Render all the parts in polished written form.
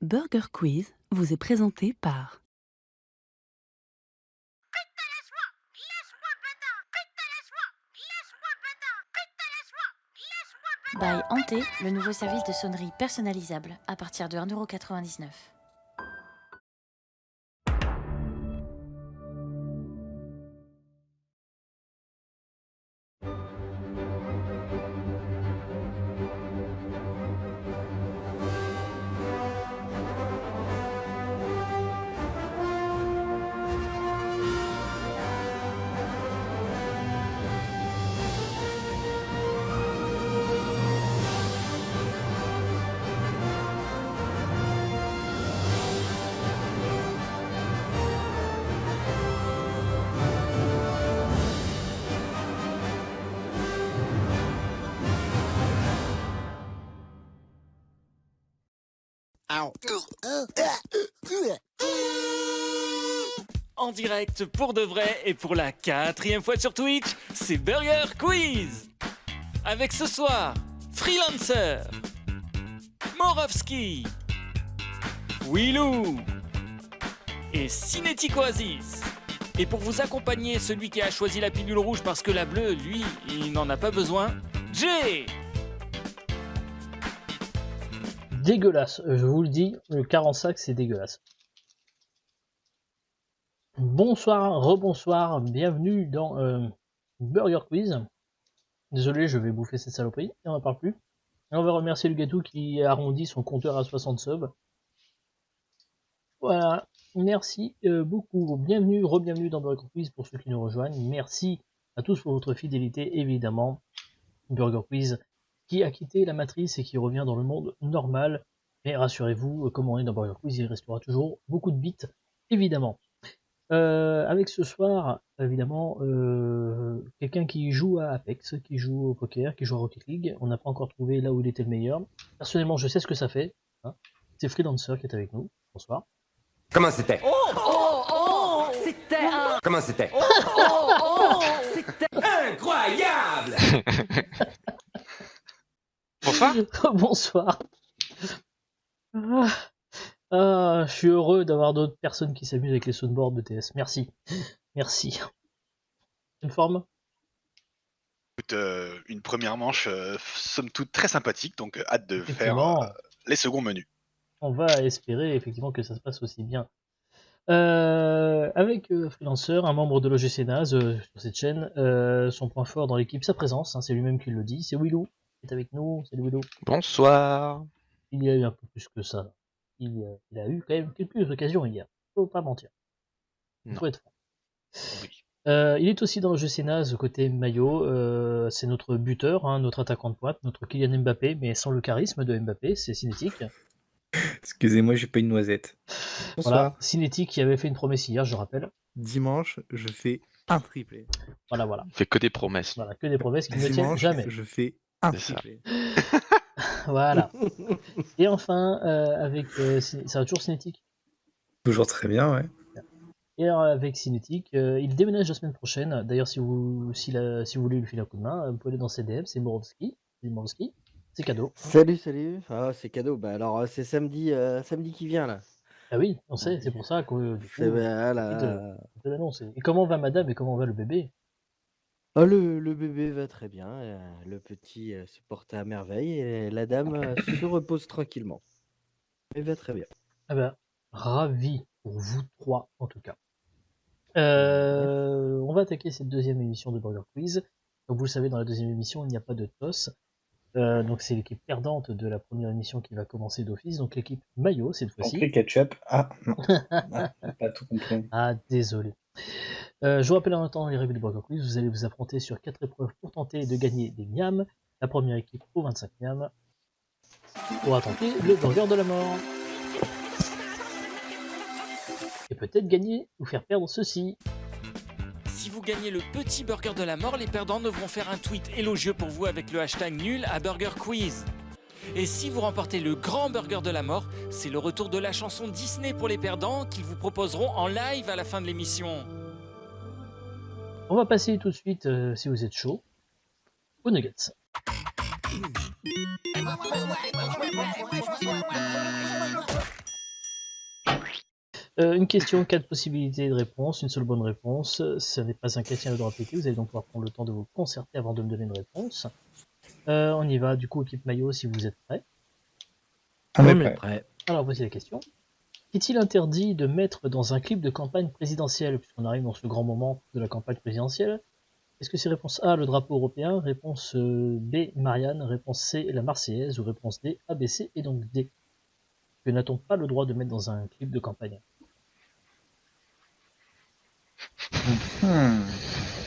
Burger Quiz vous est présenté par By Ante, le nouveau service de sonnerie personnalisable à partir de 1,99€. En direct pour de vrai et pour la 4e fois sur Twitch, c'est Burger Quiz. Avec ce soir, Freelancer, Morovski, Willou et Cinétique Oasis. Et pour vous accompagner, celui qui a choisi la pilule rouge parce que la bleue, lui, il n'en a pas besoin, Jay. Dégueulasse, je vous le dis, le 45 c'est dégueulasse. Bonsoir, rebonsoir, bienvenue dans Burger Quiz. Désolé, je vais bouffer cette saloperie, et on n'en parle plus. Et on va remercier le gâteau qui arrondit son compteur à 60 subs. Voilà, merci beaucoup, bienvenue, re-bienvenue dans Burger Quiz pour ceux qui nous rejoignent. Merci à tous pour votre fidélité, évidemment. Burger Quiz qui a quitté la matrice et qui revient dans le monde normal. Mais rassurez-vous, comme on est dans Burger Quiz, il restera toujours beaucoup de bits, évidemment. Avec ce soir, évidemment, quelqu'un qui joue à Apex, qui joue au poker, qui joue à Rocket League. On n'a pas encore trouvé là où il était le meilleur. Personnellement, je sais ce que ça fait. Hein. C'est Freelancer qui est avec nous. Bonsoir. Comment c'était? C'était un... Comment c'était? C'était Incroyable! Bonsoir. Bonsoir. Je suis heureux d'avoir d'autres personnes qui s'amusent avec les soundboards de TS. Merci. Merci. Une forme? Écoute, une première manche, somme toute très sympathique, donc hâte de faire Effectivement. les seconds menus. On va espérer effectivement que ça se passe aussi bien. Avec Freelancer, un membre de l'OGC Naz sur cette chaîne, son point fort dans l'équipe, sa présence, hein, c'est lui-même qui le dit, c'est Willou qui est avec nous. Salut Willou. Bonsoir. Il y a eu un peu plus que ça. Il a eu quand même quelques occasions hier, faut pas mentir. Il faut être franc. Oui. Il est aussi dans l'OGC Naz côté maillot, c'est notre buteur, hein, notre attaquant de pointe, notre Kylian Mbappé, mais sans le charisme de Mbappé, c'est Cinétique. Excusez-moi, j'ai pas une noisette. Voilà, Bonsoir. Cinétique qui avait fait une promesse hier, je rappelle. Dimanche, je fais un triplé. Voilà. Il fait que des promesses. Voilà, que des promesses qui ne tiennent Dimanche, jamais. je fais un C'est ça. triplé. Voilà. Et enfin, avec ça va toujours Cinétique. Toujours très bien, ouais. Et avec Cinétique, il déménage la semaine prochaine. D'ailleurs, si vous voulez lui filer un coup de main, vous pouvez aller dans CDM, c'est Morovski. C'est cadeau. Salut. Ah, c'est cadeau. Bah alors, c'est samedi qui vient là. Ah oui, on sait, c'est pour ça que du coup, C'est voilà. de l'annoncer. Et comment va madame et comment va le bébé? Ah, le bébé va très bien. Le petit se porte à merveille et la dame se repose tranquillement. Elle va très bien. Ah ben, ravi pour vous trois en tout cas. On va attaquer cette deuxième émission de Burger Quiz. Comme vous le savez, dans la deuxième émission, il n'y a pas de toss. Donc c'est l'équipe perdante de la première émission qui va commencer d'office. Donc l'équipe maillot cette fois-ci. Compris ketchup. Ah, non. J'ai pas tout compris. Ah, désolé. Je vous rappelle en attendant les règles du Burger Quiz. Vous allez vous affronter sur 4 épreuves pour tenter de gagner des miams. La première équipe aux 25 miams pourra tenter le burger de la mort. Et peut-être gagner ou faire perdre ceci. Si vous gagnez le petit burger de la mort, les perdants devront faire un tweet élogieux pour vous avec le hashtag nul à Burger Quiz. Et si vous remportez le grand burger de la mort, c'est le retour de la chanson Disney pour les perdants qu'ils vous proposeront en live à la fin de l'émission. On va passer tout de suite, si vous êtes chaud, aux nuggets. Une question, 4 possibilités de réponse, une seule bonne réponse. Ce n'est pas un question à droit appliqué, vous allez donc pouvoir prendre le temps de vous concerter avant de me donner une réponse. On y va, du coup, équipe maillot, si vous êtes prêts. On est On est prêt. prêt. Alors, voici la question. Qu'est-il interdit de mettre dans un clip de campagne présidentielle, puisqu'on arrive dans ce grand moment de la campagne présidentielle? Est-ce que c'est réponse A, le drapeau européen, réponse B, Marianne, réponse C, la Marseillaise, ou réponse D, ABC et donc D? Que n'a-t-on pas le droit de mettre dans un clip de campagne? Hmm.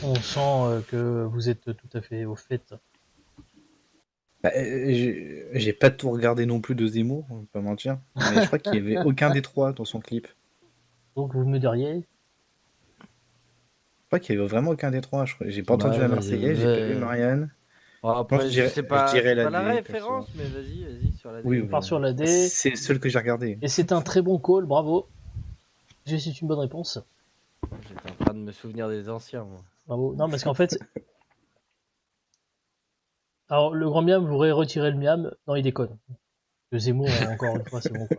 On sent que vous êtes tout à fait au fait. Bah, j'ai pas tout regardé non plus de Zemmour, on va pas mentir. Mais je crois qu'il y avait aucun des trois dans son clip. Donc vous me diriez, Je crois qu'il y avait vraiment aucun des trois. J'ai pas entendu Bah, la vas-y, Marseillaise, j'ai pas vu Marianne. Bon, après, je dirais- c'est je pas, dirais c'est la pas la D, référence, mais vas-y, sur la D. Oui, on part sur la D, C'est le seul que j'ai regardé. et c'est un très bon call, bravo. C'est une bonne réponse. J'étais en train de me souvenir des anciens, moi. Bravo. Non, parce qu'en fait. Alors, le grand miam voudrait retirer le miam. Non, il déconne. Le Zemmour, encore une fois, c'est bon, quoi.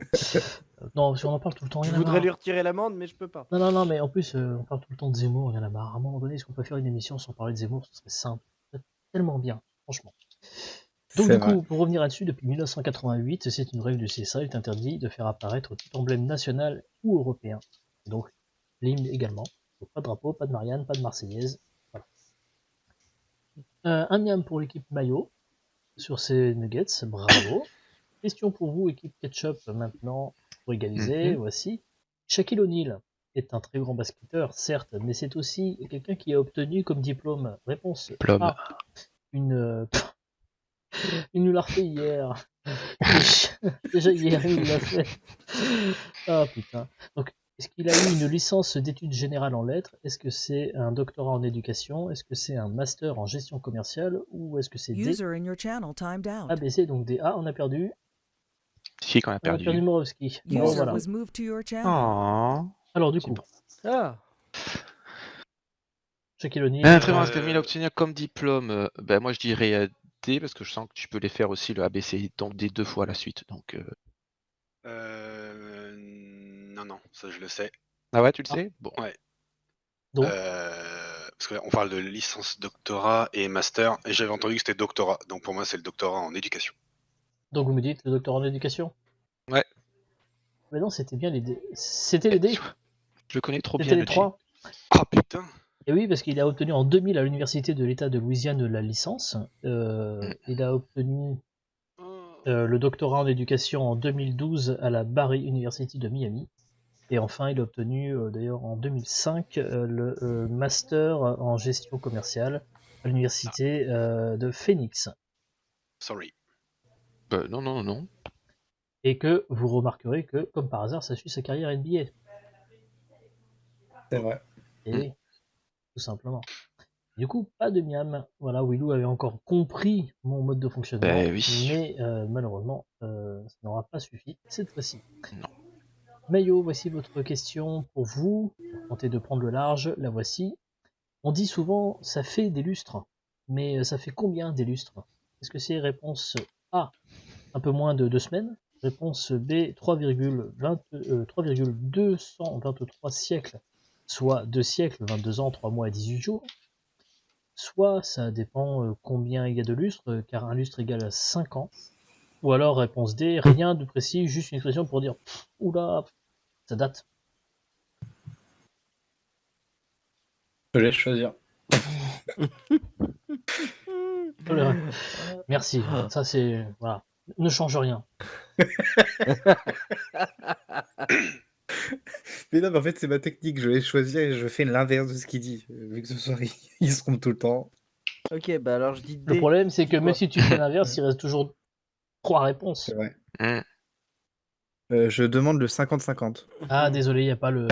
Non, si on en parle tout le temps, il Je y en a voudrais marre. lui retirer l'amende, mais je peux pas. Non, mais en plus, on parle tout le temps de Zemmour, il y en a marre. À un moment donné, est-ce qu'on peut faire une émission sans parler de Zemmour? Ce serait simple. Ce serait tellement bien, franchement. Donc, C'est du vrai. coup, pour revenir là-dessus, depuis 1988, c'est une règle du CSA, il est interdit de faire apparaître tout emblème national ou européen. Donc, l'hymne également. Donc, pas de drapeau, pas de Marianne, pas de Marseillaise. Voilà. Un miam pour l'équipe maillot sur ces nuggets, bravo. Question pour vous, équipe ketchup, maintenant, pour égaliser, voici. Shaquille O'Neal est un très grand basketteur, certes, mais c'est aussi quelqu'un qui a obtenu comme diplôme, réponse Plum. A, une... il nous l'a refait hier. Déjà hier, il l'a fait. Ah putain. Donc, est-ce qu'il a eu une licence d'études générales en lettres? Est-ce que c'est un doctorat en éducation? Est-ce que c'est un master en gestion commerciale? Ou est-ce que c'est D? ABC, donc D. Ah, on a perdu. Si, qu'on a On a perdu perdu. Morovski. Bon, voilà. Oh. Alors, du C'est coup, bon. Ah, Shaquille O'Neal. Un très bon ce qu'il a obtenu comme diplôme, ben moi je dirais D parce que je sens que tu peux les faire aussi le ABC, donc D 2 fois à la suite. Donc, Non, ça je le sais. Ah ouais, tu le sais? Bon. Ouais. Donc, Parce qu'on parle de licence, doctorat et master, et j'avais entendu que c'était doctorat, donc pour moi c'est le doctorat en éducation. donc vous me dites le doctorat en éducation? Ouais. Mais non, c'était bien les D. C'était les D? Je le connais trop bien C'était les le G. 3? Ah putain! Et oui, parce qu'il a obtenu en 2000 à l'université de l'État de Louisiane la licence. Il a obtenu le doctorat en éducation en 2012 à la Barry University de Miami. Et enfin, il a obtenu d'ailleurs en 2005 le master en gestion commerciale à l'université de Phoenix. Sorry. Non. Et que vous remarquerez que, comme par hasard, ça suit sa carrière NBA. C'est vrai. Et oui, tout simplement. Du coup, pas de miam. Voilà, Willou avait encore compris mon mode de fonctionnement, oui. mais malheureusement, ça n'aura pas suffi cette fois-ci. Non. Mayo, voici votre question pour vous. Tentez de prendre le large, la voici. On dit souvent ça fait des lustres, mais ça fait combien des lustres? Est-ce que c'est réponse A, un peu moins de 2 semaines? Réponse B, 3,223 siècles, soit 2 siècles, 22 ans, 3 mois et 18 jours. Soit ça dépend combien il y a de lustres, car un lustre égale à 5 ans. Ou alors réponse D, rien de précis, juste une expression pour dire oula, ça date. Je laisse choisir. Merci, ça c'est... Voilà. Ne change rien. Mais non, mais en fait, c'est ma technique. Je laisse choisir et je fais l'inverse de ce qu'il dit. Vu que ce soir, il se trompe tout le temps. ok, bah alors je dis D. Le problème, c'est que Dis même quoi? si tu fais l'inverse, il reste toujours 3 réponses. C'est vrai. Mmh. Je demande le 50-50. Ah, désolé, il y a pas le...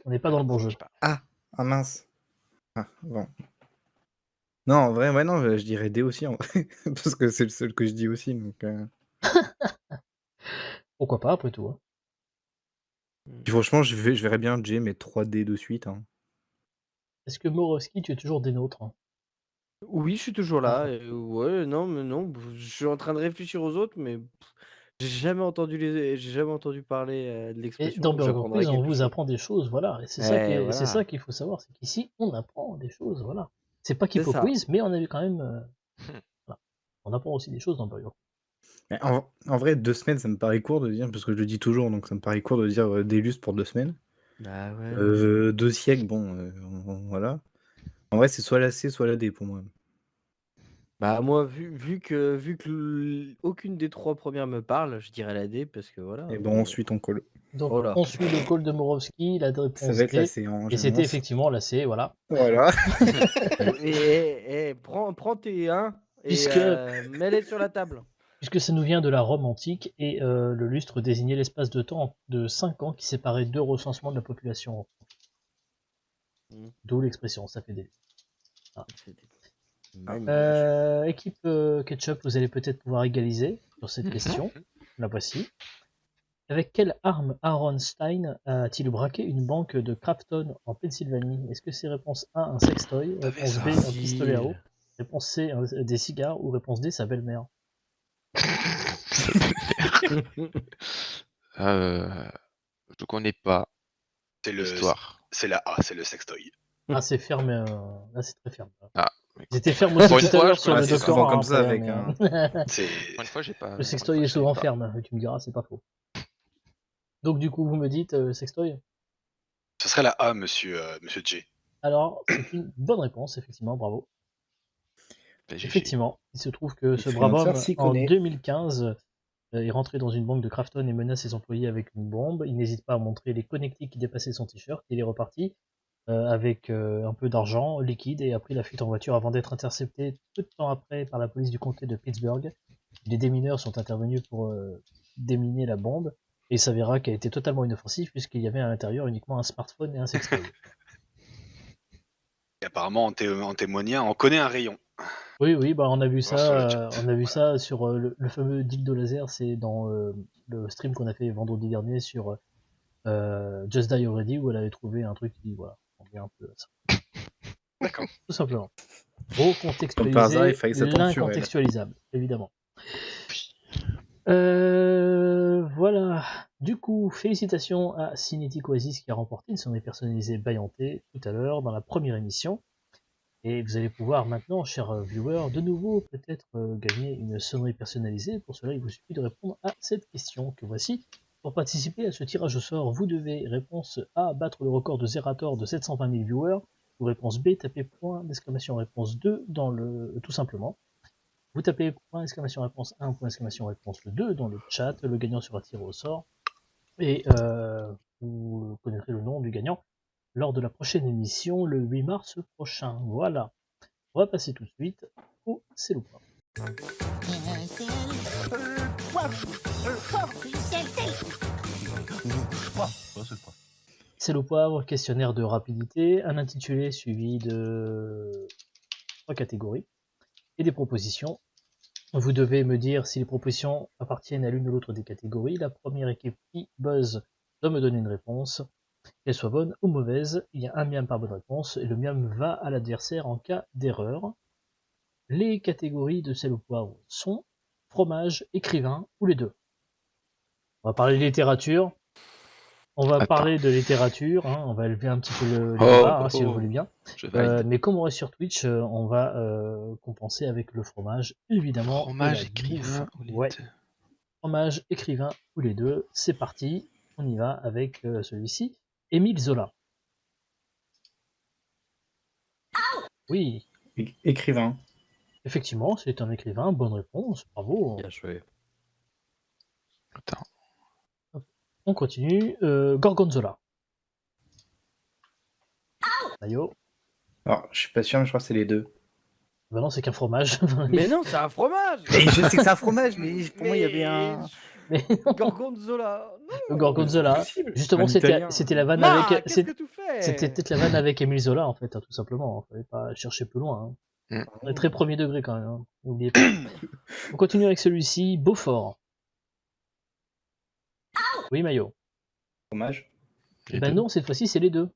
On n'est pas dans le bon jeu. Ah mince. Ah, bon. Non, en vrai, ouais, non, je dirais D aussi, en vrai. Parce que c'est le seul que je dis aussi. Donc, Pourquoi pas, après tout. Hein. Puis franchement, je verrais bien J mettre 3D de suite. Hein. Est-ce que Morovski, tu es toujours des nôtres? Hein? Oui, je suis toujours là. Ouais, non, mais non. Je suis en train de réfléchir aux autres, mais J'ai jamais entendu parler de Et l'expression, dans donc Burger j'apprendrai Quiz, on quelque vous chose. apprend des choses, voilà. Et c'est ça Eh, c'est ça voilà. qu'il faut savoir, c'est qu'ici, on apprend des choses, voilà. C'est pas C'est Kipo ça. Quiz, mais on a quand même, voilà. On apprend aussi des choses dans Burger Quiz. Mais en vrai, 2 semaines, ça me paraît court de dire, parce que je le dis toujours, donc ça me paraît court de dire des lustres pour 2 semaines. Bah ouais, non. 2 siècles, bon, voilà. En vrai, c'est soit la C, soit la D pour moi. Bah moi, vu que aucune des 3 premières me parle, je dirais la D parce que voilà. Et bon, ensuite on colle. Donc, Oh là. on suit le call de Morovski, la Ça réponse va être la D, C, hein, et c'était effectivement la C, voilà. Voilà. Prends tes 1 et Puisque- mets-les sur la table. Puisque ça nous vient de la Rome antique, et le lustre désignait l'espace de temps de 5 ans qui séparait 2 recensements de la population. D'où l'expression, ça fait des... Magnifique. Équipe Ketchup, vous allez peut-être pouvoir égaliser sur cette question. La voici. Avec quelle arme Aaron Stein a-t-il braqué une banque de Crafton en Pennsylvanie? Est-ce que c'est réponse A, un sextoy, réponse B, un pistolet à eau, réponse C, des cigares, ou réponse D, sa belle-mère? Je connais pas l'histoire. C'est la A, c'est le sextoy. Ah, c'est ferme, là c'est très ferme. Ah, J'étais ferme aussi Pour une tout à fois, l'heure je sur le connais- c'est souvent doctorat. comme ça après, avec, mais, hein. Pour une fois, j'ai pas. Le sextoy est souvent ferme, tu me diras, c'est pas faux. Donc du coup, vous me dites sextoy? Ce serait la A, monsieur J. Alors, c'est une bonne réponse, effectivement, bravo. Effectivement, il se trouve que ce brave Influenceur homme, s'y en connaît. 2015, est rentré dans une banque de Crafton et menace ses employés avec une bombe. Il n'hésite pas à montrer les connectiques qui dépassaient son t-shirt. Il est reparti avec un peu d'argent liquide et a pris la fuite en voiture avant d'être intercepté peu de temps après par la police du comté de Pittsburgh. Les démineurs sont intervenus pour déminer la bombe et il s'avéra qu'elle était totalement inoffensive puisqu'il y avait à l'intérieur uniquement un smartphone et un sextoy. Et apparemment, en témoignant, on connaît un rayon. Oui, bah on a vu Sur le ça, chat. on a vu ça sur le fameux dildo laser, c'est dans le stream qu'on a fait vendredi dernier sur Just Die Already où elle avait trouvé un truc qui, voilà, ressemblait un peu à ça. D'accord. Tout simplement. Pour Comme par hasard, contextualiser il fallait que ça tombe sur elle. l'incontextualisable, évidemment. Voilà. Du coup, félicitations à Cinétique Oasis qui a remporté une sonnerie personnalisée Bayanté tout à l'heure dans la première émission. Et vous allez pouvoir maintenant, chers viewers, de nouveau peut-être gagner une sonnerie personnalisée. Pour cela, il vous suffit de répondre à cette question que voici. Pour participer à ce tirage au sort, vous devez, réponse A, battre le record de Zerator de 720 000 viewers, ou réponse B, taper point d'exclamation réponse 2 dans le... tout simplement. Vous tapez point d'exclamation réponse 1, point d'exclamation réponse 2 dans le chat, le gagnant sera tiré au sort, et vous connaîtrez le nom du gagnant lors de la prochaine émission, le 8 mars prochain. Voilà. On va passer tout de suite au C'est le poivre. C'est le poivre, questionnaire de rapidité, un intitulé suivi de 3 catégories et des propositions. Vous devez me dire si les propositions appartiennent à l'une ou l'autre des catégories. La première équipe qui buzz doit me donner une réponse, qu'elle soit bonne ou mauvaise. Il y a un miam par bonne réponse et le miam va à l'adversaire en cas d'erreur. Les catégories de sel au poivre sont fromage, écrivain ou les deux. On va parler de littérature. On va parler de littérature, hein, on va élever un petit peu le débat, si vous voulez bien. Mais comme on reste sur Twitch, on va compenser avec le fromage, évidemment. Fromage, écrivain ou les ouais. deux. Fromage, écrivain ou les deux. C'est parti, on y va avec celui-ci. Émile Zola. Oui. Écrivain. Effectivement, c'est un écrivain, bonne réponse, bravo. Bien joué. Attends. On continue. Gorgonzola. Mayo. Alors, je suis pas sûr, mais je crois que c'est les deux. Bah non, c'est qu'un fromage. Mais non, c'est un fromage. Et je sais que c'est un fromage, mais pour moi, il y avait un... Gorgonzola. Le Gorgonzola. Justement, c'était la vanne avec... Qu'est-ce que tu fais? C'était peut-être la vanne avec Émile Zola, en fait, hein, tout simplement. Fallait pas chercher plus loin. Hein. On est très premier degré, quand même. Hein. N'oubliez pas. On continue avec celui-ci. Beaufort. Oui, Mayo. Fromage. Ben non, cette fois-ci, c'est les deux.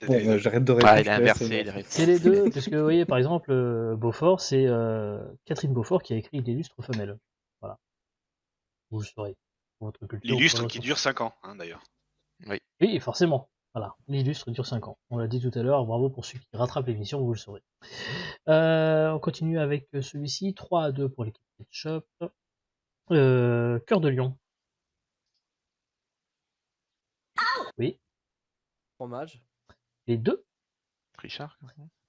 Bon, j'arrête de répondre. Il a inversé les réponses. C'est les deux, parce que vous voyez, par exemple, Beaufort, c'est Catherine Beaufort qui a écrit L'illustre femelle. Voilà. Vous le saurez. pour votre culture. L'illustre pour qui votre- dure 5 ans, hein, d'ailleurs. Oui, forcément. Voilà, l'illustre dure 5 ans. On l'a dit tout à l'heure, bravo pour ceux qui rattrapent l'émission, vous le saurez. On continue avec celui-ci, 3-2 pour l'équipe Ketchup. Cœur de Lion. Oui, Fromage. les deux. Richard.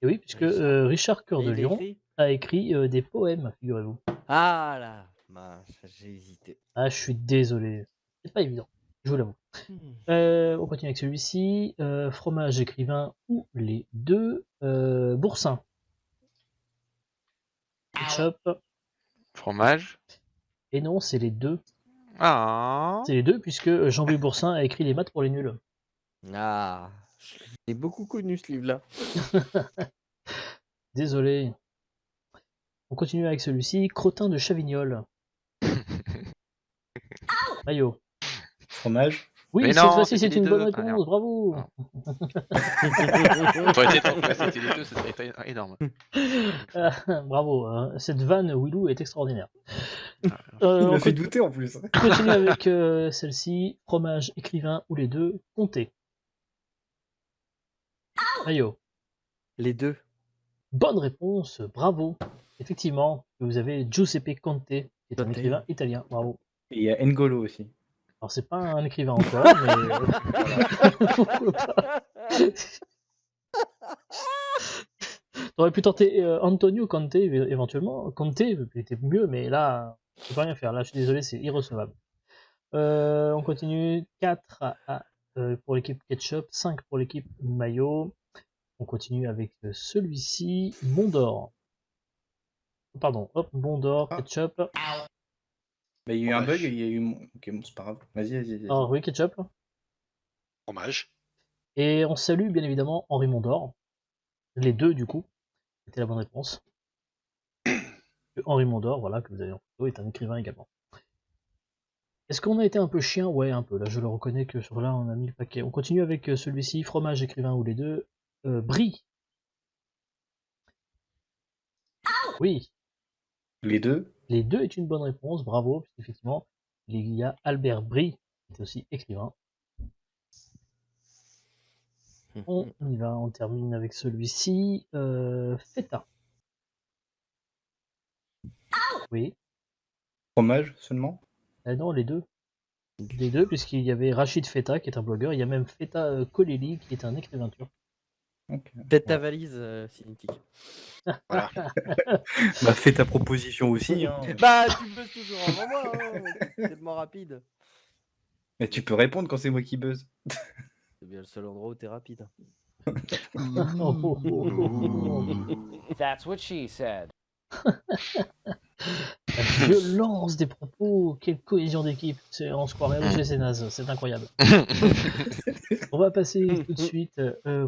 Et oui, puisque Richard. Richard Cœur Et de il a Lion écrit a écrit des poèmes, figurez-vous. Ah là, mince, j'ai hésité. Ah, je suis désolé. C'est pas évident, je vous l'avoue. On continue avec celui-ci. Fromage, écrivain ou les deux. Boursin. Ketchup. Fromage. Et non, c'est les deux. Ah. C'est les deux, puisque Jean-Louis Boursin a écrit Les maths pour les nuls. Ah, je l'ai beaucoup connu ce livre-là. Désolé. On continue avec celui-ci. Crottin de Chavignol. Maillot. Fromage. Oui, Mais cette non, fois-ci, c'est c'était une les bonne deux. Ah, réponse. merde. Bravo. Ah. Ça aurait été drôle, c'était les deux, ça serait pas énorme. Bravo. Cette vanne, Willou, est extraordinaire. Il on m'a fait douter en plus. continue avec celle-ci. Fromage, écrivain ou les deux. Comté. Maillot. Les deux. Bonne réponse. Bravo. Effectivement, vous avez Giuseppe Conte, qui est un Conte. écrivain italien. Bravo. Et il y a N'Golo aussi. Alors, c'est pas un écrivain encore, mais. Pourquoi pas. T'aurais pu tenter Antonio Conte éventuellement. Conte était mieux, mais là, je peux rien faire. Là, je suis désolé, c'est irrecevable. On continue. 4 pour l'équipe Ketchup, 5 pour l'équipe Maillot. On continue avec celui-ci, Mondor. Pardon, hop, Mondor, Ah. Ketchup. Bah, il y a eu un bug, Fromage. il y a eu. Ok, bon, c'est pas grave. Vas-y. Alors, oui, Ketchup. Fromage. Et on salue bien évidemment Henri Mondor. Les deux, du coup. C'était la bonne réponse. Henri Mondor, voilà, que vous avez en photo, est un écrivain également. Est-ce qu'on a été un peu chien? Ouais, un peu. Là, je le reconnais que sur là, on a mis le paquet. On continue avec celui-ci, fromage, écrivain ou les deux. Brie. Oui, Les deux. les deux est une bonne réponse, bravo, puisqu'effectivement, il y a Albert Brie, qui est aussi écrivain. On y va, on termine avec celui-ci. Feta. Oui. Fromage seulement. Non, les deux. Les deux, puisqu'il y avait Rachid Feta, qui est un blogueur, il y a même Feta Koleli, qui est un écrivain turc. Ok. Faites ta valise, cinétique. Voilà. Bah, fais ta proposition aussi. Hein. Bah, tu me buzz toujours avant moi, hein. C'est tellement rapide. Mais tu peux répondre quand c'est moi qui buzz. C'est bien le seul endroit où t'es rapide. That's what she said. La violence des propos, quelle cohésion d'équipe. On se croirait à c'est naze, c'est incroyable. On va passer tout de suite.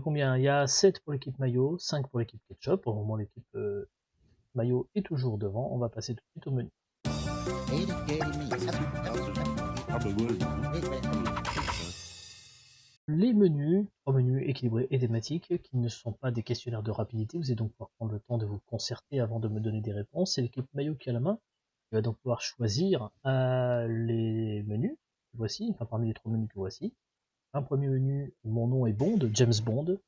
Combien? Il y a 7 pour l'équipe Maillot, 5 pour l'équipe Ketchup. Pour le moment, l'équipe Maillot est toujours devant. On va passer tout de suite au menu. Les menus, 3 menus équilibrés et thématiques, qui ne sont pas des questionnaires de rapidité. Vous allez donc pouvoir prendre le temps de vous concerter avant de me donner des réponses. C'est l'équipe Maillot qui a la main. Il va donc pouvoir choisir les menus. Voici, enfin parmi les 3 menus que voici. Un premier menu, mon nom est Bond, James Bond.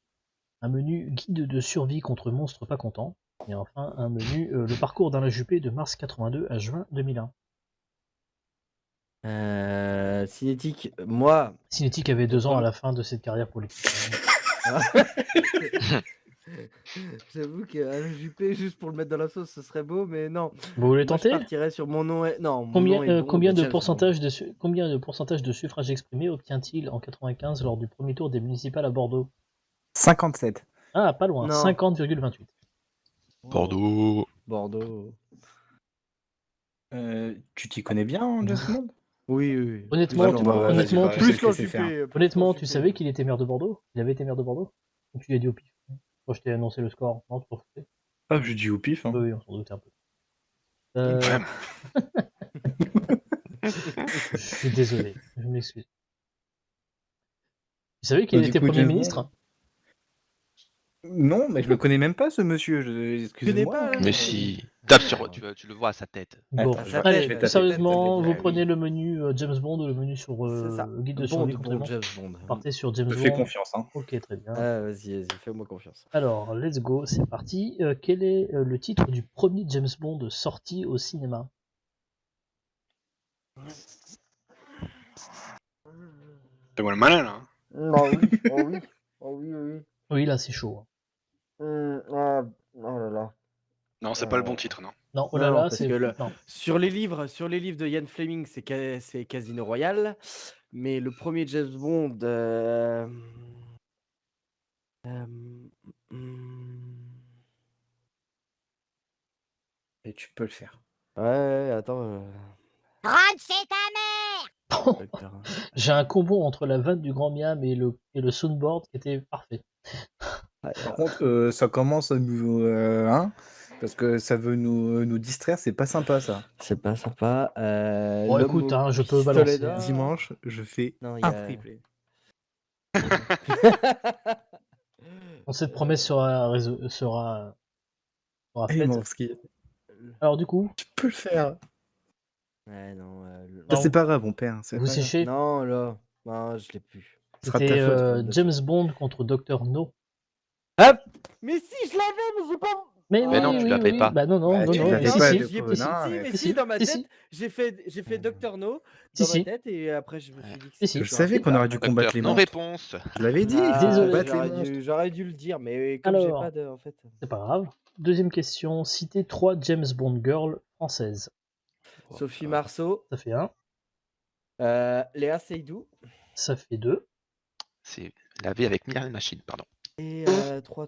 Un menu, guide de survie contre monstres pas contents. Et enfin, un menu, le parcours d'Alain Juppé de mars 82 à juin 2001. Cinétique, moi. Cinétique avait 2 ans à la fin de cette carrière politique. J'avoue qu'Alain Juppé, juste pour le mettre dans la sauce, ce serait beau, mais non. Vous voulez Moi, je tenter? partirais sur mon nom. Non, mon Combien, nom est bon, combien, de James pourcentage combien de pourcentage de suffrages exprimés obtient-il en 95 lors du premier tour des municipales à Bordeaux? 57. Ah, pas loin, Non. 50,28. Bordeaux. Bordeaux. Tu t'y connais bien en James Bond? Oui. Honnêtement, Plus, tu- non, honnêtement, vas-y, tu- plus laisse qu'en laisser faire. Juppé. Honnêtement, tu savais qu'il était maire de Bordeaux? Il avait été maire de Bordeaux? Ou tu l'as dit au pif? Quand je t'ai annoncé le score, non, tu t'en foutais? Ah, je dis au pif. Hein. Oui, on s'en doutait un peu. Je suis désolé, je m'excuse. Tu savais qu'il Du était coup, Premier James ministre? Non, mais je le connais même pas ce monsieur. connais Excusez-moi. pas, hein. Mais si. Tape sur, tu le vois à sa tête. Bon, Attends, je vais allez, taper sérieusement, tête, vous oui. prenez le menu James Bond ou le menu sur C'est ça. guide de Bond survie pour complément. James Bond. Partez sur James Je fais Bond. confiance. Hein. Ok, très bien. Vas-y, fais-moi confiance. Alors, let's go, c'est parti. Quel est le titre du premier James Bond sorti au cinéma? Fais-moi le malin, là. Oh oui, oh oui, oh oui, oui. Oui, là, c'est chaud. Oh là là. Non, c'est pas le bon titre, non. Non, oh là Non, là, parce c'est... que Non. sur les livres de Ian Fleming, c'est Casino Royale, mais le premier James Bond. Et tu peux le faire. Ouais, attends. Docteur. J'ai un combo entre la vanne du Grand Miam et le soundboard qui était parfait. Par contre, ça commence à nous... hein, parce que ça veut nous distraire, c'est pas sympa ça. C'est pas sympa. Bon, l'homme écoute, au hein, je peux pistolet balancer. d'or. Dimanche, je fais Non, il y un a- triplé. Cette promesse sera Hey, faite. Morski, Alors du coup, tu peux le faire. Ouais, non. Ah, c'est pas grave, on perd. c'est vous pas grave. séchez. Non, là. Non, je l'ai plus. Ce sera de C'était ta faute. James Bond contre Dr No. Ah, mais si, je l'avais, mais j'ai pas. Mais Mais non, tu l'avais pas. Bah non, Bah, tu non. l'avais Mais si, pas, si, du J'y ai coup, pensé. non, Si, mais- mais Si, si, dans ma si, tête, si. j'ai fait Dr No Si, dans ma si. tête et après je me suis dit que Si, si. c'était Je sur un savais film. qu'on aurait dû combattre Docteur, les non monstres. réponse. Je l'avais dit, il Ah, faut Désolé. combattre les monstres. J'aurais dû le dire, mais comme j'ai Alors. pas de. En fait. C'est pas grave. Deuxième question. Citez 3 James Bond girls françaises. Sophie Marceau, Ça fait 1. Léa Seydoux Ça fait 2. C'est la V avec Miriam Machine, pardon. et 3.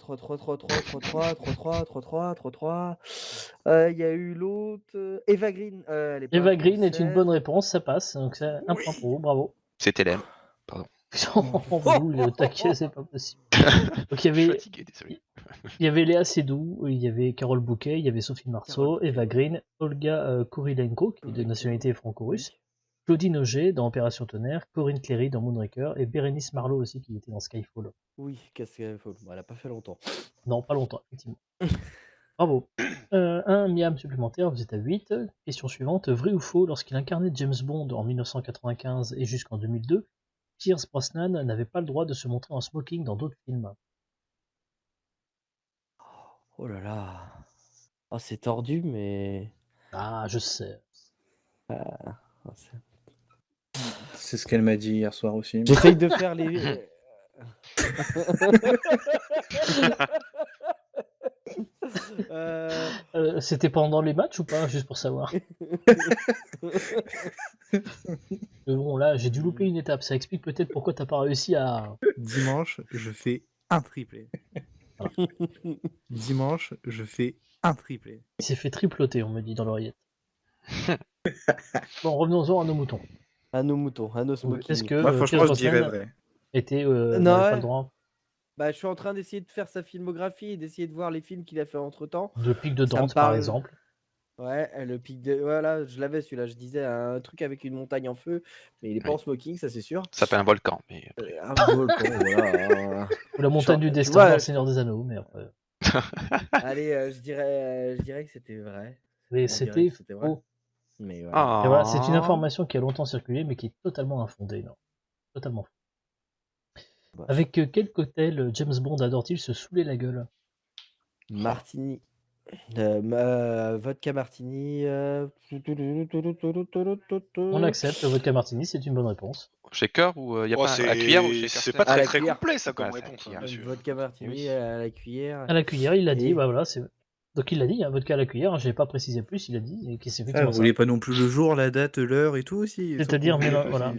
Il y a eu l'autre. Eva Green. Elle est pas Eva Green est une française. bonne réponse, ça passe. Donc c'est un point pour vous, bravo. C'était l'aime. Vous, il est au taquet, c'est pas possible. Donc il Je suis y avait, fatigué, désolé. il y avait Léa Seydoux, il y avait Carole Bouquet, il y avait Sophie Marceau, Carole Eva Green, Olga Kurilenko, qui est de nationalité franco-russe, Claudine Auger dans Opération Tonnerre, Corinne Cléry dans Moonraker et Bérénice Marlowe aussi qui était dans Skyfall. Oui, qu'est-ce qu'elle faut. Bon, elle a pas fait longtemps. Non, pas longtemps, effectivement. Bravo. Un miam supplémentaire, vous êtes à 8. Question suivante. Vrai ou faux, lorsqu'il incarnait James Bond en 1995 et jusqu'en 2002, Pierce Brosnan n'avait pas le droit de se montrer en smoking dans d'autres films. Oh là là. Oh, c'est tordu, mais. Ah, je sais. Oh, c'est- C'est ce qu'elle m'a dit hier soir aussi. J'essaye de faire les. C'était pendant les matchs ou pas, juste pour savoir. Mais bon, là, j'ai dû louper une étape. Ça explique peut-être pourquoi t'as pas réussi à. Dimanche, je fais un triplé. Dimanche, je fais un triplé. Il s'est fait triploter, on me dit dans l'oreillette. Bon, revenons-en à nos moutons. À nos moutons, à nos smoking. Est-ce que Moi, franchement, Pierce je dirais Brosnan vrai. était Non, n'avait pas ouais. le droit Bah, je suis en train d'essayer de faire sa filmographie et d'essayer de voir les films qu'il a fait entre temps. de pic de Ça me Dante, par parle. exemple. Ouais, le pic de. Voilà, je l'avais celui-là. Je disais un truc avec une montagne en feu, mais il est pas Oui. en smoking, ça c'est sûr. Ça s'appelle un volcan, mais Un volcan, voilà. Ou la montagne du Tu destin vois, dans le Seigneur des Anneaux, mais après. Allez, je dirais que c'était vrai. Mais On dirait c'était que c'était vrai. faux. Mais voilà. Et voilà, c'est une Ah. information qui a longtemps circulé, mais qui est totalement infondée. Non. Totalement faux. Bah, Avec quel cocktail James Bond adore-t-il se saouler la gueule? Martini. Vodka martini. On accepte, le vodka martini, c'est une bonne réponse. shaker ou y a Oh, pas à la cuillère ou shaker c'est seul pas À très la très cuillère. complet ça comme Ouais, c'est la réponse, cuillère. hein, monsieur. Vodka martini Oui. à la cuillère. À la cuillère, il l'a dit, Et- bah voilà, c'est. Donc il l'a dit, hein, vodka à la cuillère, je n'ai pas précisé plus, il a dit, et c'est Ah, effectivement vous ça. voulez pas non plus le jour, la date, l'heure et tout aussi. C'est-à-dire, mais non, Aussi, voilà.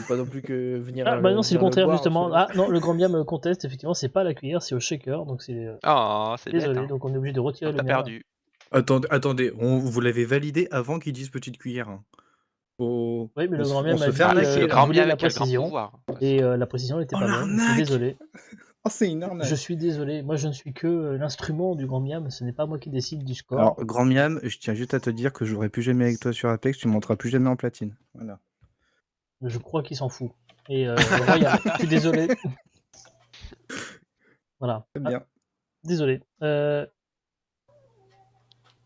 Pas non plus que venir. Ah, bah non, c'est le venir contraire, boire, justement. absolument. Ah, non, le grand miam conteste, effectivement, c'est pas à la cuillère, c'est au shaker, donc c'est. Ah, c'est bête. Désolé, Hein. donc on est obligé de retirer le T'as miam. perdu. Attendez, vous l'avez validé avant qu'ils disent petite cuillère. Hein. Oui, mais le on grand se- miam on a se dit fait arnaquer, qu'il Le là. grand voulait bien la avec le grand précision, pouvoir. et la précision n'était Oh, pas bonne. Je suis l'arnaque. désolé. Oh, c'est une arnaque. Je suis désolé, moi je ne suis que l'instrument du grand miam, ce n'est pas moi qui décide du score. Alors, grand miam, je tiens juste à te dire que je jouerai plus jamais avec toi sur Apex, tu monteras plus jamais en platine. Voilà. Je crois qu'il s'en fout. Et Royal, je suis désolé. Voilà. C'est Ah, bien. désolé.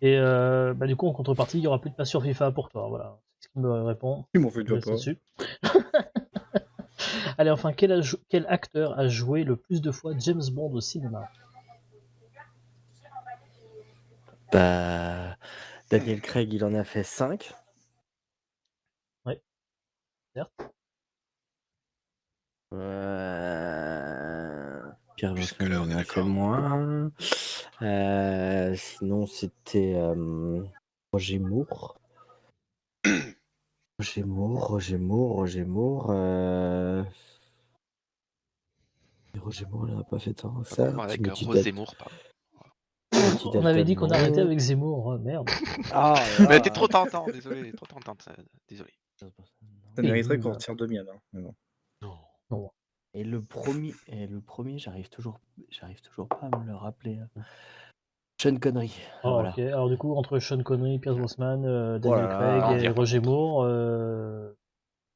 Et du coup, en contrepartie, il n'y aura plus de pass sur FIFA pour toi. Voilà, c'est ce qu'il me répond. Ils m'ont fait Je déjà laisse pas. là-dessus. Allez, enfin, quel acteur a joué le plus de fois James Bond au cinéma? Bah, Daniel Craig, il en a fait 5. Certes. Pierre Jusque-là, Brosnan, on il est en a fait d'accord. moins. Sinon, c'était Roger Moore. Roger Moore. Roger Moore, il n'a pas fait tant. Ça, Avec Timothy Rose Zemmour, pardon. On avait dit qu'on Dalton, arrêtait non. avec Zemmour. Oh, merde. Ah, Mais t'es trop tentant, désolé, trop tentante, désolé. Ça mériterait qu'on retire deux miennes. Hein. Mais bon. Non. Et le premier, j'arrive toujours pas à me le rappeler. Sean Connery. Oh, Voilà. ok. Alors, du coup, entre Sean Connery, Pierce Brosnan, Daniel Voilà. Craig On et dirait Roger pas. Moore,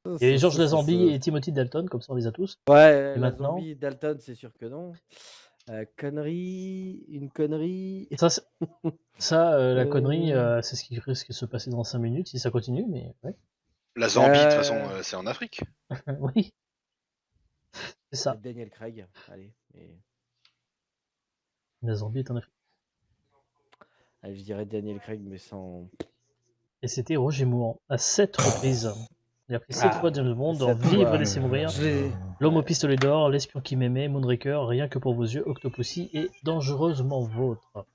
il y avait Georges Lazenby et Timothy Dalton, comme ça on les a tous. Ouais, Et la maintenant zombie Dalton, c'est sûr que non. Une connerie. La connerie, c'est ce qui risque de se passer dans 5 minutes si ça continue, mais ouais. La Zambie, de toute façon, c'est en Afrique. Oui, c'est ça. Daniel Craig. Allez. La Zambie est en Afrique. Allez, je dirais Daniel Craig, mais sans. Et c'était Roger Moore, à 7 reprises. Il a pris 7 fois James Bond dans 7 Vivre fois. et laisser mourir, L'homme au pistolet d'or, L'espion qui m'aimait, Moonraker, Rien que pour vos yeux, Octopussy et Dangereusement vôtre.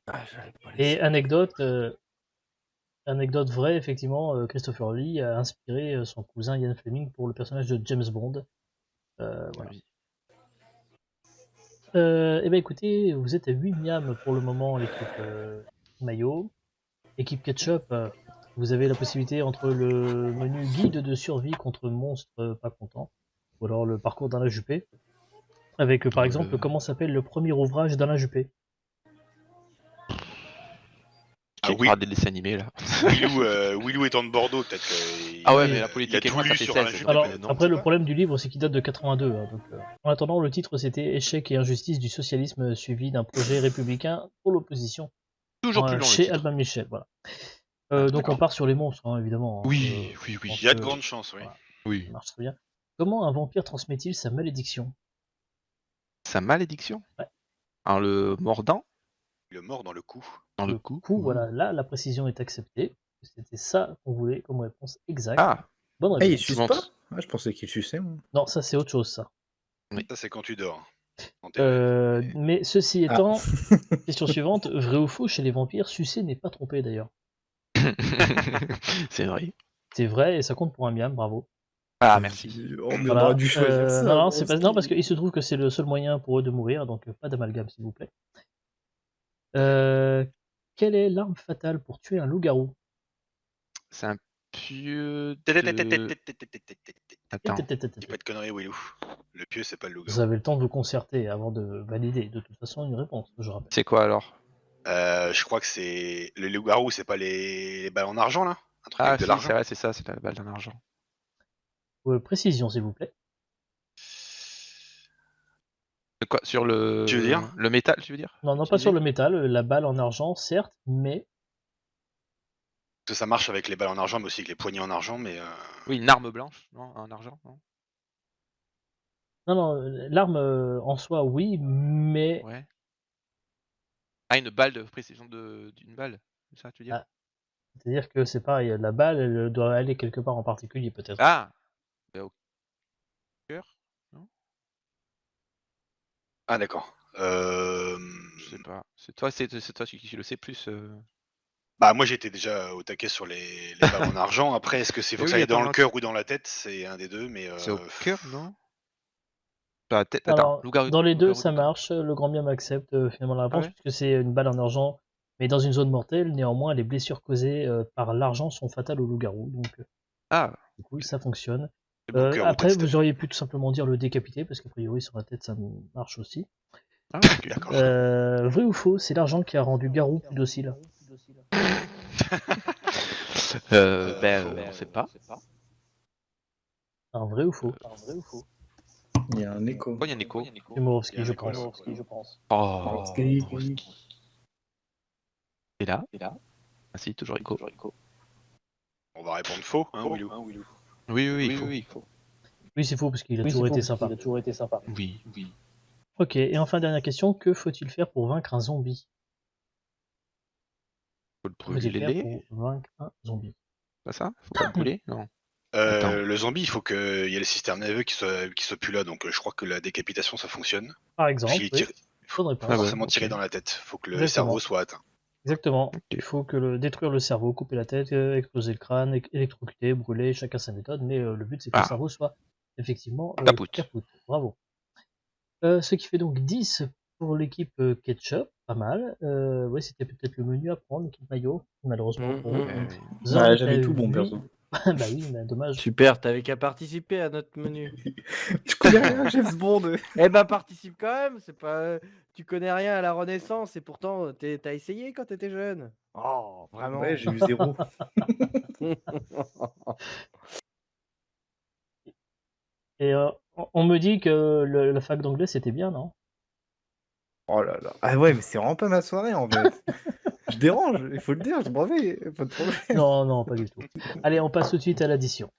J'avais pas les Et anecdote vraie, effectivement, Christopher Lee a inspiré son cousin Ian Fleming pour le personnage de James Bond. Voilà. Oui. Eh bien écoutez, vous êtes à 8 miams pour le moment, l'équipe maillot. Équipe ketchup, vous avez la possibilité entre le menu guide de survie contre monstres pas contents, ou alors le parcours d'Alain Juppé, avec par exemple comment s'appelle le premier ouvrage d'Alain Juppé. Qui regarde des dessins animés là. Willou étant de Bordeaux, peut-être que. Ah ouais, mais la politique il a et tout moi, ça lu fait sur 16, Alain Juppé, donc, Alors non, après c'est le pas. problème du livre c'est qu'il date de 82, hein, donc, en attendant le titre c'était Échec et injustice du socialisme suivi d'un projet républicain pour l'opposition. Toujours plus long le chez titre. Albin Michel, voilà. Ah, Donc d'accord. on part sur les monstres, hein, évidemment. Hein, Oui. Il y a de grandes chances, oui. Voilà. Oui. Ça marche très bien. Comment un vampire transmet-il sa malédiction? Sa malédiction. Ouais. En le mordant Le mort dans le cou. dans le cou. Voilà, là la précision est acceptée. C'était ça qu'on voulait comme réponse exacte. Ah. Bonne Ah, il réponse. suce pas? Ah, je pensais qu'il suçait, moi. Non, ça c'est autre chose, ça. Ça, c'est quand tu dors. Dans tes rêves. Mais ceci Ah. étant, question suivante, vrai ou faux, chez les vampires, sucer n'est pas trompé d'ailleurs. C'est vrai. C'est vrai et ça compte pour un miam, bravo. Ah, merci. On Voilà. aurait dû choisir ça. Non, c'est pas... non, parce qu'il se trouve que c'est le seul moyen pour eux de mourir, donc pas d'amalgame s'il vous plaît. Quelle est l'arme fatale pour tuer un loup-garou? C'est un pieu Attends. Dis pas de conneries, Willou. Le pieu, c'est pas le loup-garou. Vous avez le temps de vous concerter avant de valider de toute façon une réponse, je rappelle. C'est quoi alors? Je crois que c'est. Le loup-garou, c'est pas les balles en argent, là? Un truc Ah avec de si, l'argent? c'est vrai, c'est ça, c'est la balle d'un argent. Précision s'il vous plaît. De quoi? Sur le. Tu veux dire? Le métal, tu veux dire? Non, pas sur le métal, la balle en argent, certes, mais Parce que ça marche avec les balles en argent, mais aussi avec les poignées en argent, mais. Oui, une arme blanche, non? Un argent, non? non, l'arme en soi, oui, mais Ouais. Ah, une balle de précision d'une balle, c'est ça, tu veux dire? Ah. c'est-à-dire que c'est pareil, la balle, elle doit aller quelque part en particulier peut-être. Ah! Bah, au cœur? Ah, d'accord. Je sais pas. C'est toi qui le sais plus. Bah, moi, j'étais déjà au taquet sur les balles en argent. Après, est-ce que c'est faut Mais que ça oui, aille dans attends, le cœur ou dans la tête? C'est un des deux, mais. C'est au cœur, non? Bah, attends, Alors, loup-garou. dans les deux, loup-garou ça du cœur. marche, le grand bien m'accepte finalement la réponse, ouais puisque c'est une balle en argent, mais dans une zone mortelle, néanmoins, les blessures causées par l'argent sont fatales au loup-garou, donc Ah! du coup, ça fonctionne. C'est bon, cœur ou Après, tête, vous auriez pu tout simplement dire le décapiter, parce qu'a priori, sur la tête, ça marche aussi. Ah, ok. D'accord. Vrai ou faux, c'est l'argent qui a rendu Garou plus docile. On sait pas. Un vrai ou faux? Il y a un écho. Oh, il y a un écho. Murawski, Il y a un je écho, là. pense. Oh, Murawski. Et là. Ah si, toujours Echo. On va répondre faux, hein, Willou. Oui, il faut. Oui, c'est faux parce qu'il a toujours été sympa. Oui. Ok, et enfin, dernière question, que faut-il faire pour vaincre un zombie? Faut le Que faut-il faire brûler. pour vaincre un zombie? Pas ça? Faut pas le brûler? Non. Attends. Le zombie, il faut qu'il y ait le système nerveux qui soit plus là, donc je crois que la décapitation ça fonctionne. Par exemple, Parce qu'il oui. tire- faut Bonne réponse. Ah ouais, forcément tirer ok. dans la tête, faut que le Exactement. cerveau soit atteint. Exactement. Il faut détruire le cerveau, couper la tête, exploser le crâne, électrocuter, brûler, chacun sa méthode, mais le but c'est que le Ah. cerveau soit effectivement Capoute. Bravo. Ce qui fait donc 10 pour l'équipe Ketchup, pas mal. Ouais, c'était peut-être le menu à prendre, l'équipe Mayo, malheureusement pour eux. Zorn est J'avais à tout bon, 8. perso. Bah oui, mais dommage. Super, t'avais qu'à participer à notre menu. Je connais rien à James Bond. Eh ben participe quand même, c'est pas. Tu connais rien à la Renaissance et pourtant t'as essayé quand t'étais jeune. Oh, vraiment. Ouais, j'ai eu 0. Et on me dit que la fac d'anglais c'était bien, non? Oh là là. Ah ouais, mais c'est vraiment pas ma soirée en fait. Je dérange, il faut le dire, je m'en vais, pas de problème. Non, non, pas du tout. Allez, on passe tout de suite à l'addition.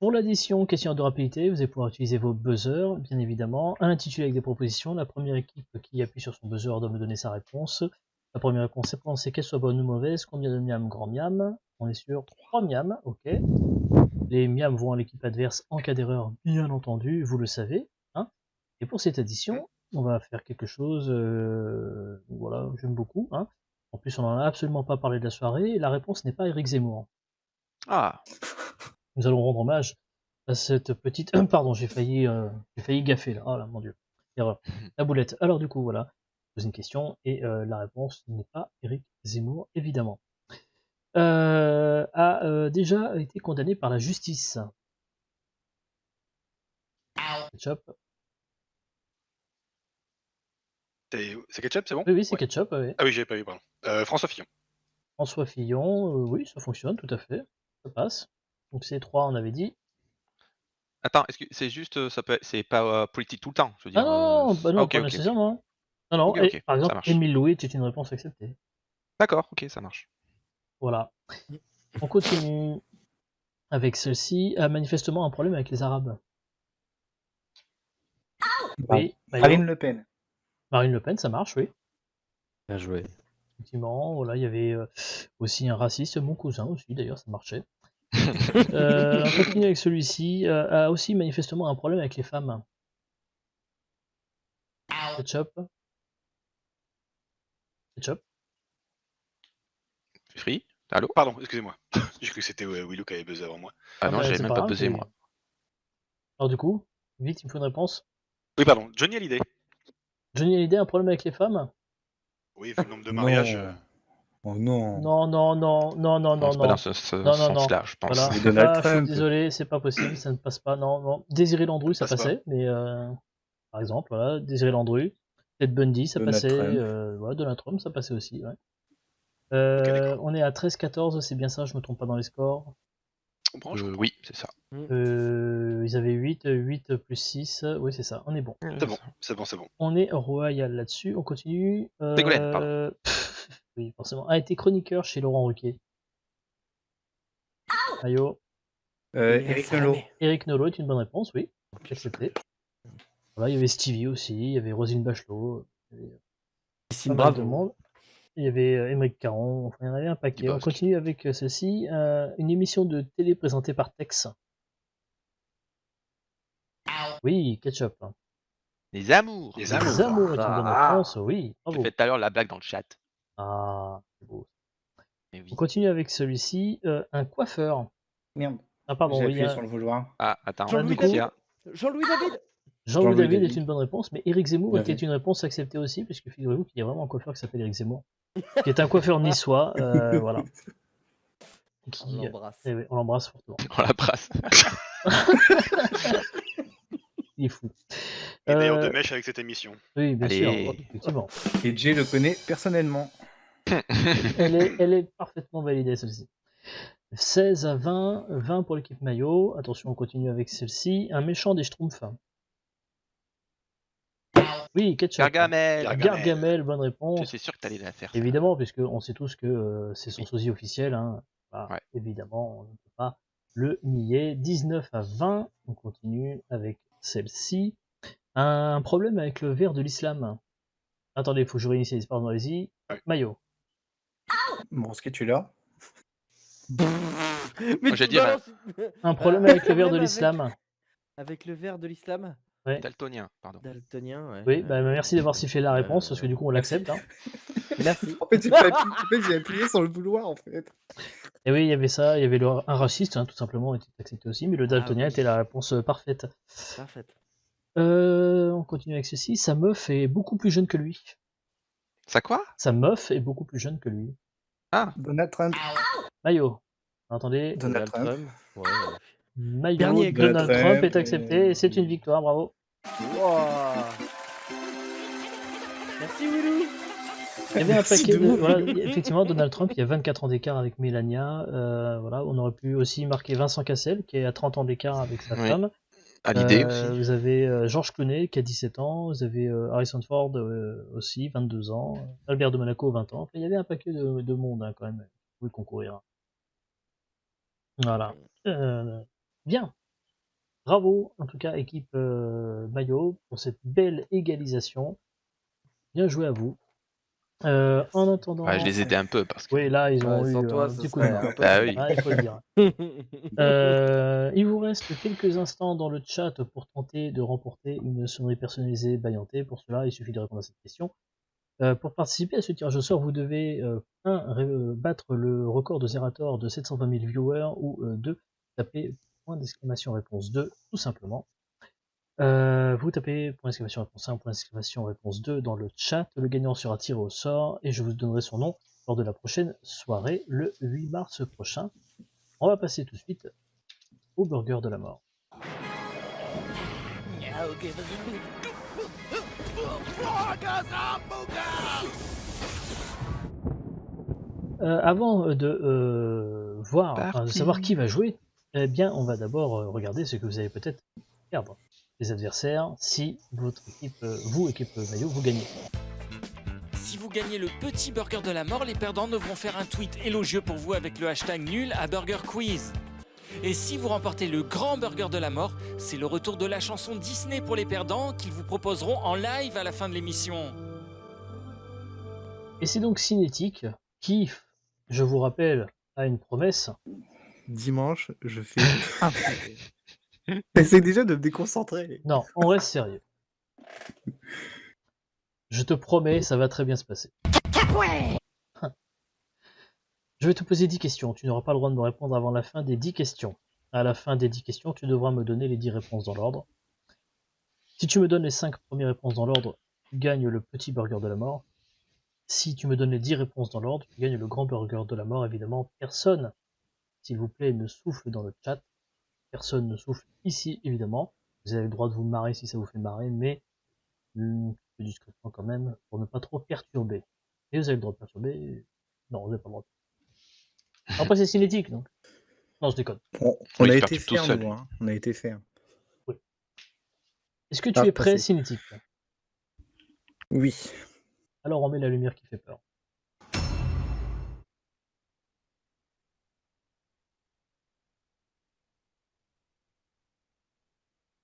Pour l'addition, question de rapidité, vous allez pouvoir utiliser vos buzzers, bien évidemment. Un intitulé avec des propositions. La première équipe qui appuie sur son buzzer doit me donner sa réponse. La première réponse c'est qu'elle soit bonne ou mauvaise. Combien de miam, grand miam? On est sur 3 miam, ok. Les miam vont à l'équipe adverse en cas d'erreur, bien entendu, vous le savez. Hein. Et pour cette addition, on va faire quelque chose, voilà, j'aime beaucoup. Hein. En plus, on n'en a absolument pas parlé de la soirée. La réponse n'est pas Éric Zemmour. Ah. Nous allons rendre hommage à cette petite... Pardon, j'ai failli gaffer là. Oh là, mon dieu. Erreur. La boulette. Alors du coup, voilà. Je pose une question et la réponse n'est pas Éric Zemmour, évidemment. A déjà été condamné par la justice. Ketchup. C'est Ketchup, c'est bon? Oui, c'est Ouais. Ketchup. Oui. Ah oui, j'avais pas vu, pardon. François Fillon. François Fillon, oui, ça fonctionne tout à fait. Ça passe. Donc ces 3, on avait dit. Attends, est-ce que c'est juste, c'est pas politique tout le temps, je veux Ah dire. non, bah non, ok, pas ok. nécessairement. Non, non, Ok, ok, par ça exemple, marche. Émile Louis est une réponse acceptée. D'accord, ok, ça marche. Voilà. On continue avec celle-ci. Manifestement un problème avec les Arabes. Oui, Marine Le Pen. Marine Le Pen, ça marche, oui. Bien joué. Effectivement, voilà, il y avait aussi un raciste, mon cousin aussi, d'ailleurs, ça marchait. On continue avec celui-ci. A aussi manifestement un problème avec les femmes. Ketchup. Ketchup. Free? Allô? Pardon, excusez-moi. J'ai cru que c'était Willou qui avait buzzé avant moi. Ah non, bah, j'avais c'est même pas pas grave, buzzé, moi. Alors du coup, vite, il me faut une réponse. Oui, pardon, Johnny Hallyday. Johnny Hallyday, un problème avec les femmes? Oui, vu le nombre de mariages. Non. Oh non. Non, non, non, non, non, non, C'est pas non. dans ce Non, non, non. sens-là, je pense. Voilà. C'est Donald Ça, je suis Trump. désolé, c'est pas possible, ça ne passe pas. Non, non. Désiré Landru, ça passe pas. passait, mais par exemple, voilà, Désiré Landru. Ted Bundy, ça Donald passait. Trump. Voilà, Donald Trump, ça passait aussi. Ouais. d'accord. On est à 13-14, c'est bien ça, je me trompe pas dans les scores. Je comprends, je comprends. Oui, c'est ça. Ils avaient 8 plus 6, oui c'est ça, on est bon. C'est bon, c'est bon, c'est bon. On est royal là-dessus, on continue. Ségolène, pardon. Oui, forcément. A été chroniqueur chez Laurent Ruquier. Ayo. Eric Nolot. Eric Nolot est une bonne réponse, oui. Accepté. Voilà, il y avait Stevie aussi, il y avait Roselyne Bachelot, il y avait pas mal de monde. Il y avait Émeric Caron, enfin il y en avait un paquet. On Dubosc. continue avec celle-ci, une émission de télé présentée par Tex. Oui, Ketchup. Les amours. Les Les amours. amours est une bonne réponse, oui. J'ai Bravo. fait tout à l'heure la blague dans le chat. Ah, c'est beau. Mais oui. On continue avec celui-ci, un coiffeur. Merde. Ah pardon, J'ai oui, appuyé sur le vouloir. Ah, attends. Jean-Louis Laetitia. Jean-Louis David. Jean-Louis Jean-Louis David David. est une bonne réponse, mais Éric Zemmour Bien était vu. une réponse acceptée aussi, puisque figurez-vous qu'il y a vraiment un coiffeur qui s'appelle Éric Zemmour, qui est un coiffeur niçois, voilà. On l'embrasse. Eh oui, on l'embrasse fortement. On la brasse. Il est fou. Et d'ailleurs de mèche avec cette émission. Oui, bien Allez. sûr, effectivement. Et Jay le connaît personnellement. Elle est parfaitement validée, celle-ci. 16-20, 20 pour l'équipe maillot. Attention, on continue avec celle-ci. Un méchant des Schtroumpfs. Oui, ketchup. Gargamel. Gargamel, bonne réponse. J'étais sûr que t'allais la faire. ça. Évidemment, puisque on sait tous que c'est son sosie officiel. Hein. Voilà, Ouais. évidemment, on ne peut pas le nier. 19 à 20, on continue avec celle-ci. Un problème avec le verre de l'islam. Attendez, il faut que je réinitialise, pardon, allez-y. Maillot. Bon, ce que tu l'as. Mais j'ai tu dit, balances- Un problème avec le verre de Problème l'islam. Avec le verre de l'islam Ouais. Daltonien, pardon. Daltonien, ouais. Oui, bah, merci d'avoir sifflé la réponse, parce que du coup on l'accepte. Hein. Merci. En fait, j'ai appuyé sur le vouloir, en fait. Et oui, il y avait ça, il y avait un raciste, hein, tout simplement, était accepté aussi, mais le daltonien oui. était la réponse parfaite. Parfait. On continue avec ceci. Sa meuf est beaucoup plus jeune que lui. Ça quoi? Sa meuf est beaucoup plus jeune que lui. Ah, Donald Trump. Maillot. Attendez. Donald Trump. Ouais. Maillot. Bernier, Donald Trump, Trump est accepté et c'est une victoire, bravo. Wow. Merci Willou. Il y avait un Merci paquet de. de ouf. Voilà, effectivement, Donald Trump, il y a 24 ans d'écart avec Melania. Voilà, on aurait pu aussi marquer Vincent Cassel, qui est à 30 ans d'écart avec sa Oui. femme. à l'idée aussi. Vous avez George Clooney, qui a 17 ans. Vous avez Harrison Ford aussi, 22 ans. Albert de Monaco, 20 ans. Enfin, il y avait un paquet de monde hein, quand même qui pouvait concourir. Voilà. Bien. Bravo, en tout cas, équipe Maillot, pour cette belle égalisation. Bien joué à vous. En attendant. Ouais, je les aidais un peu parce que. Oui, là, ils ont Ouais, eu sans toi, un ce petit coup de serait main. impossible. Ah oui. Ah, il faut le dire. Il vous reste quelques instants dans le chat pour tenter de remporter une sonnerie personnalisée Bayanté. Pour cela, il suffit de répondre à cette question. Pour participer à ce tirage au sort, vous devez battre le record de Zerator de 720 000 viewers ou 2, taper point d'exclamation réponse 2, tout simplement. Vous tapez point d'exclamation réponse 1, point d'exclamation réponse 2 dans le chat. Le gagnant sera tiré au sort et je vous donnerai son nom lors de la prochaine soirée, le 8 mars prochain. On va passer tout de suite au burger de la mort. Avant de voir, enfin, de savoir qui va jouer, eh bien, on va d'abord regarder ce que vous allez peut-être perdre. Les adversaires, si votre équipe, vous, équipe Maillot, vous gagnez. Si vous gagnez le petit burger de la mort, les perdants devront faire un tweet élogieux pour vous avec le hashtag nul à Burger Quiz. Et si vous remportez le grand burger de la mort, c'est le retour de la chanson Disney pour les perdants qu'ils vous proposeront en live à la fin de l'émission. Et c'est donc Cinétique qui, je vous rappelle, a une promesse. Dimanche, je fais. Essaye déjà de me déconcentrer. Non, on reste sérieux. Je te promets, ça va très bien se passer. Je vais te poser 10 questions. Tu n'auras pas le droit de me répondre avant la fin des 10 questions. À la fin des 10 questions, tu devras me donner les 10 réponses dans l'ordre. Si tu me donnes les 5 premières réponses dans l'ordre, tu gagnes le petit burger de la mort. Si tu me donnes les 10 réponses dans l'ordre, tu gagnes le grand burger de la mort. Évidemment, personne, s'il vous plaît, ne souffle dans le chat. Personne ne souffle ici, évidemment. Vous avez le droit de vous marrer si ça vous fait marrer, mais discrètement quand même, pour ne pas trop perturber. Et vous avez le droit de perturber. Non, vous n'avez pas le droit. Après, c'est cinétique, donc. Non, je déconne. On Oui, a il été perturbe tout faire, seul. nous, hein. On a été faire. Est-ce que tu Ah, es prêt, passé. cinétique? Oui. Alors, on met la lumière qui fait peur.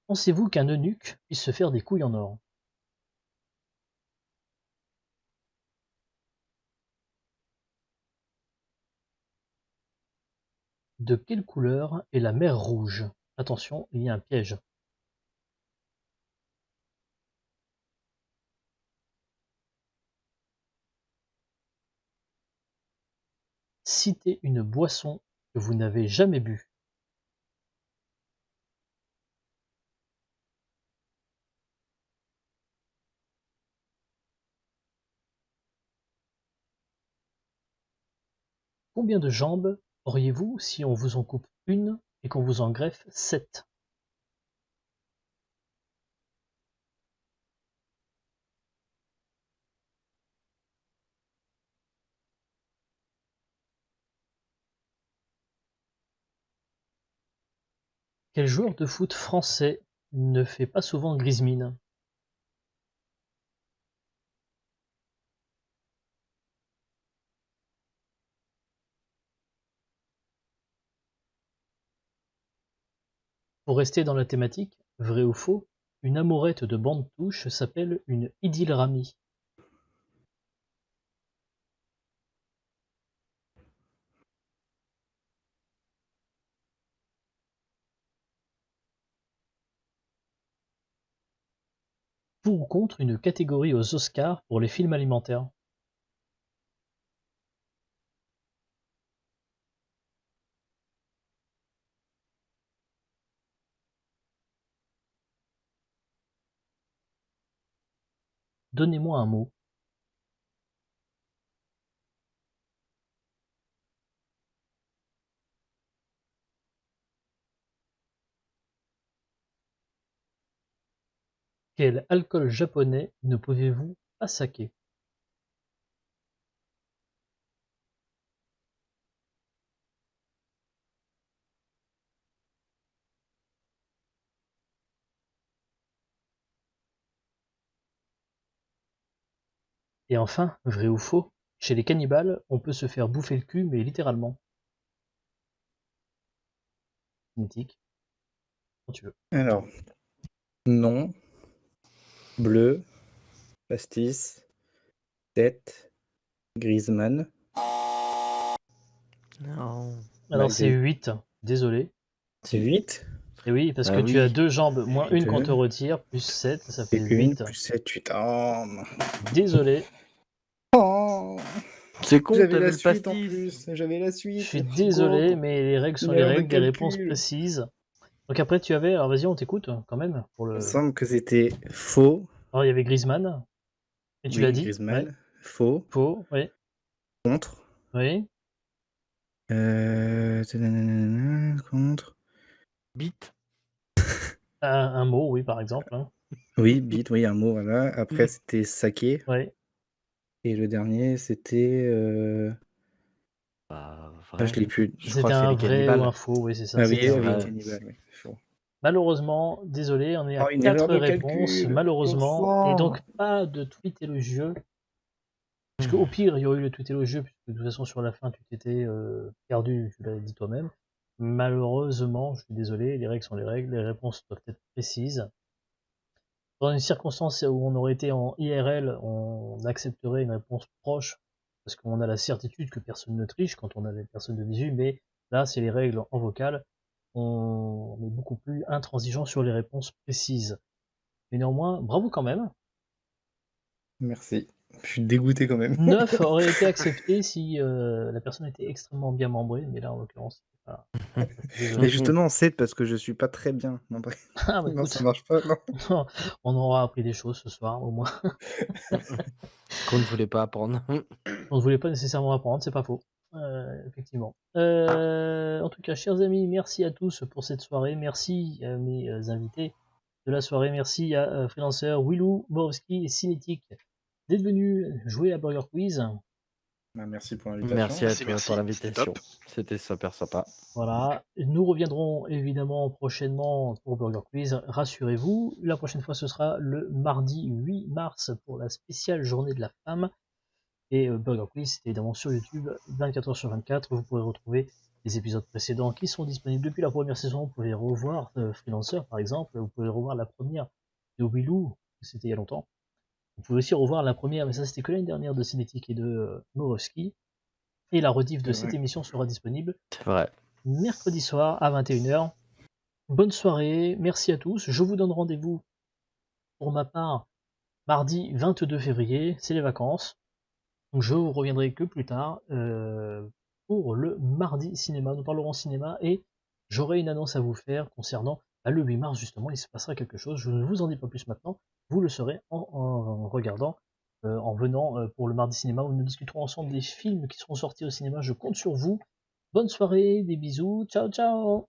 Pensez-vous qu'un eunuque puisse se faire des couilles en or? De quelle couleur est la mer Rouge? Attention, il y a un piège. Citez une boisson que vous n'avez jamais bu. Combien de jambes auriez-vous si on vous en coupe une et qu'on vous en greffe 7? Quel joueur de foot français ne fait pas souvent grise mine? Pour rester dans la thématique, vrai ou faux, une amourette de bande touche s'appelle une idylramie. Pour ou contre une catégorie aux Oscars pour les films alimentaires. Donnez-moi un mot. Quel alcool japonais ne pouvez-vous pas saquer? Et enfin, vrai ou faux, chez les cannibales, on peut se faire bouffer le cul, mais littéralement. Mythique. Quand tu veux. Alors, non, bleu, pastis, tête, Griezmann. Non. Alors c'est Malgré- 8, désolé. C'est 8. Et oui, parce Ah que tu as oui. 2 jambes, moins une qu'on te Deux. retire, plus 7, ça fait Et 1 8. plus 7, 8. Oh, non. Désolé, Oh, C'est con, j'avais t'avais la le suite en pastis. plus. J'avais la je suite. suis Chico. désolé, mais les règles sont Une les erreur de règles, des réponses calcul. précises. Donc après tu avais, alors vas-y on t'écoute quand même. Pour Il me le... semble que c'était faux. Alors il y avait Griezmann, et tu Oui, l'as dit? Griezmann. Ouais. Faux. Faux, oui. Contre. Oui. Contre. Bite. Un mot, oui, par exemple. Hein. Oui, bit, oui, un mot, voilà. Après, c'était saké. Oui. Et le dernier, c'était. Bah, Ah, vrai. je l'ai plus. Je crois C'était que c'est un les vrai cannibales. ou un faux, oui, c'est ça. Ah oui, C'était un oui, vrai. cannibale, oui. Faux. Malheureusement, désolé, on est à Oh, une erreur 4 de réponses, calcul. malheureusement, et Bon donc sang. pas de tweet élogieux. Puisque au pire, il y aurait eu le tweet élogieux, puisque de toute façon, sur la fin, tu t'étais perdu, tu l'avais dit toi-même. Malheureusement, je suis désolé, les règles sont les règles, les réponses doivent être précises. Dans une circonstance où on aurait été en IRL, on accepterait une réponse proche, parce qu'on a la certitude que personne ne triche quand on a des personnes de visu, mais là, c'est les règles en vocal. On est beaucoup plus intransigeant sur les réponses précises. Mais néanmoins, bravo quand même. Merci. Je suis dégoûté quand même. 9 aurait été accepté si la personne était extrêmement bien membrée, mais là, en l'occurrence, c'est pas. Désolé. Mais justement, 7 parce que je suis pas très bien. Non, bref. Ah bah Non, écoute, ça marche pas, non. on aura appris des choses ce soir, au moins. Qu'on ne voulait pas apprendre. On ne voulait pas nécessairement apprendre, c'est pas faux. Effectivement. En tout cas, chers amis, merci à tous pour cette soirée. Merci à mes invités de la soirée. Merci à Freelancer, Willou, Borowski et Cinétique d'être venus jouer à Burger Quiz. Bah, merci pour l'invitation. Merci à Merci, toi merci. pour C'était l'invitation. top. C'était super sympa. Voilà. Nous reviendrons évidemment prochainement pour Burger Quiz. Rassurez-vous, la prochaine fois ce sera le mardi 8 mars pour la spéciale journée de la femme. Et Burger Quiz, c'est évidemment sur YouTube, 24h/24. Vous pourrez retrouver les épisodes précédents qui sont disponibles depuis la première saison. Vous pouvez revoir Freelancer par exemple. Vous pouvez revoir la première de Willou, c'était il y a longtemps. Vous pouvez aussi revoir la première, mais ça c'était que l'année dernière, de Cinétique et de Borowski. Et la rediff de C'est cette vrai. émission sera disponible C'est vrai. mercredi soir à 21h. Bonne soirée, merci à tous. Je vous donne rendez-vous pour ma part mardi 22 février, c'est les vacances. Donc je vous reviendrai que plus tard pour le mardi cinéma. Nous parlerons cinéma et j'aurai une annonce à vous faire concernant le 8 mars justement. Il se passera quelque chose. Je ne vous en dis pas plus maintenant. Vous le saurez en regardant, en venant pour le mardi cinéma où nous discuterons ensemble des films qui seront sortis au cinéma. Je compte sur vous. Bonne soirée, des bisous. Ciao, ciao.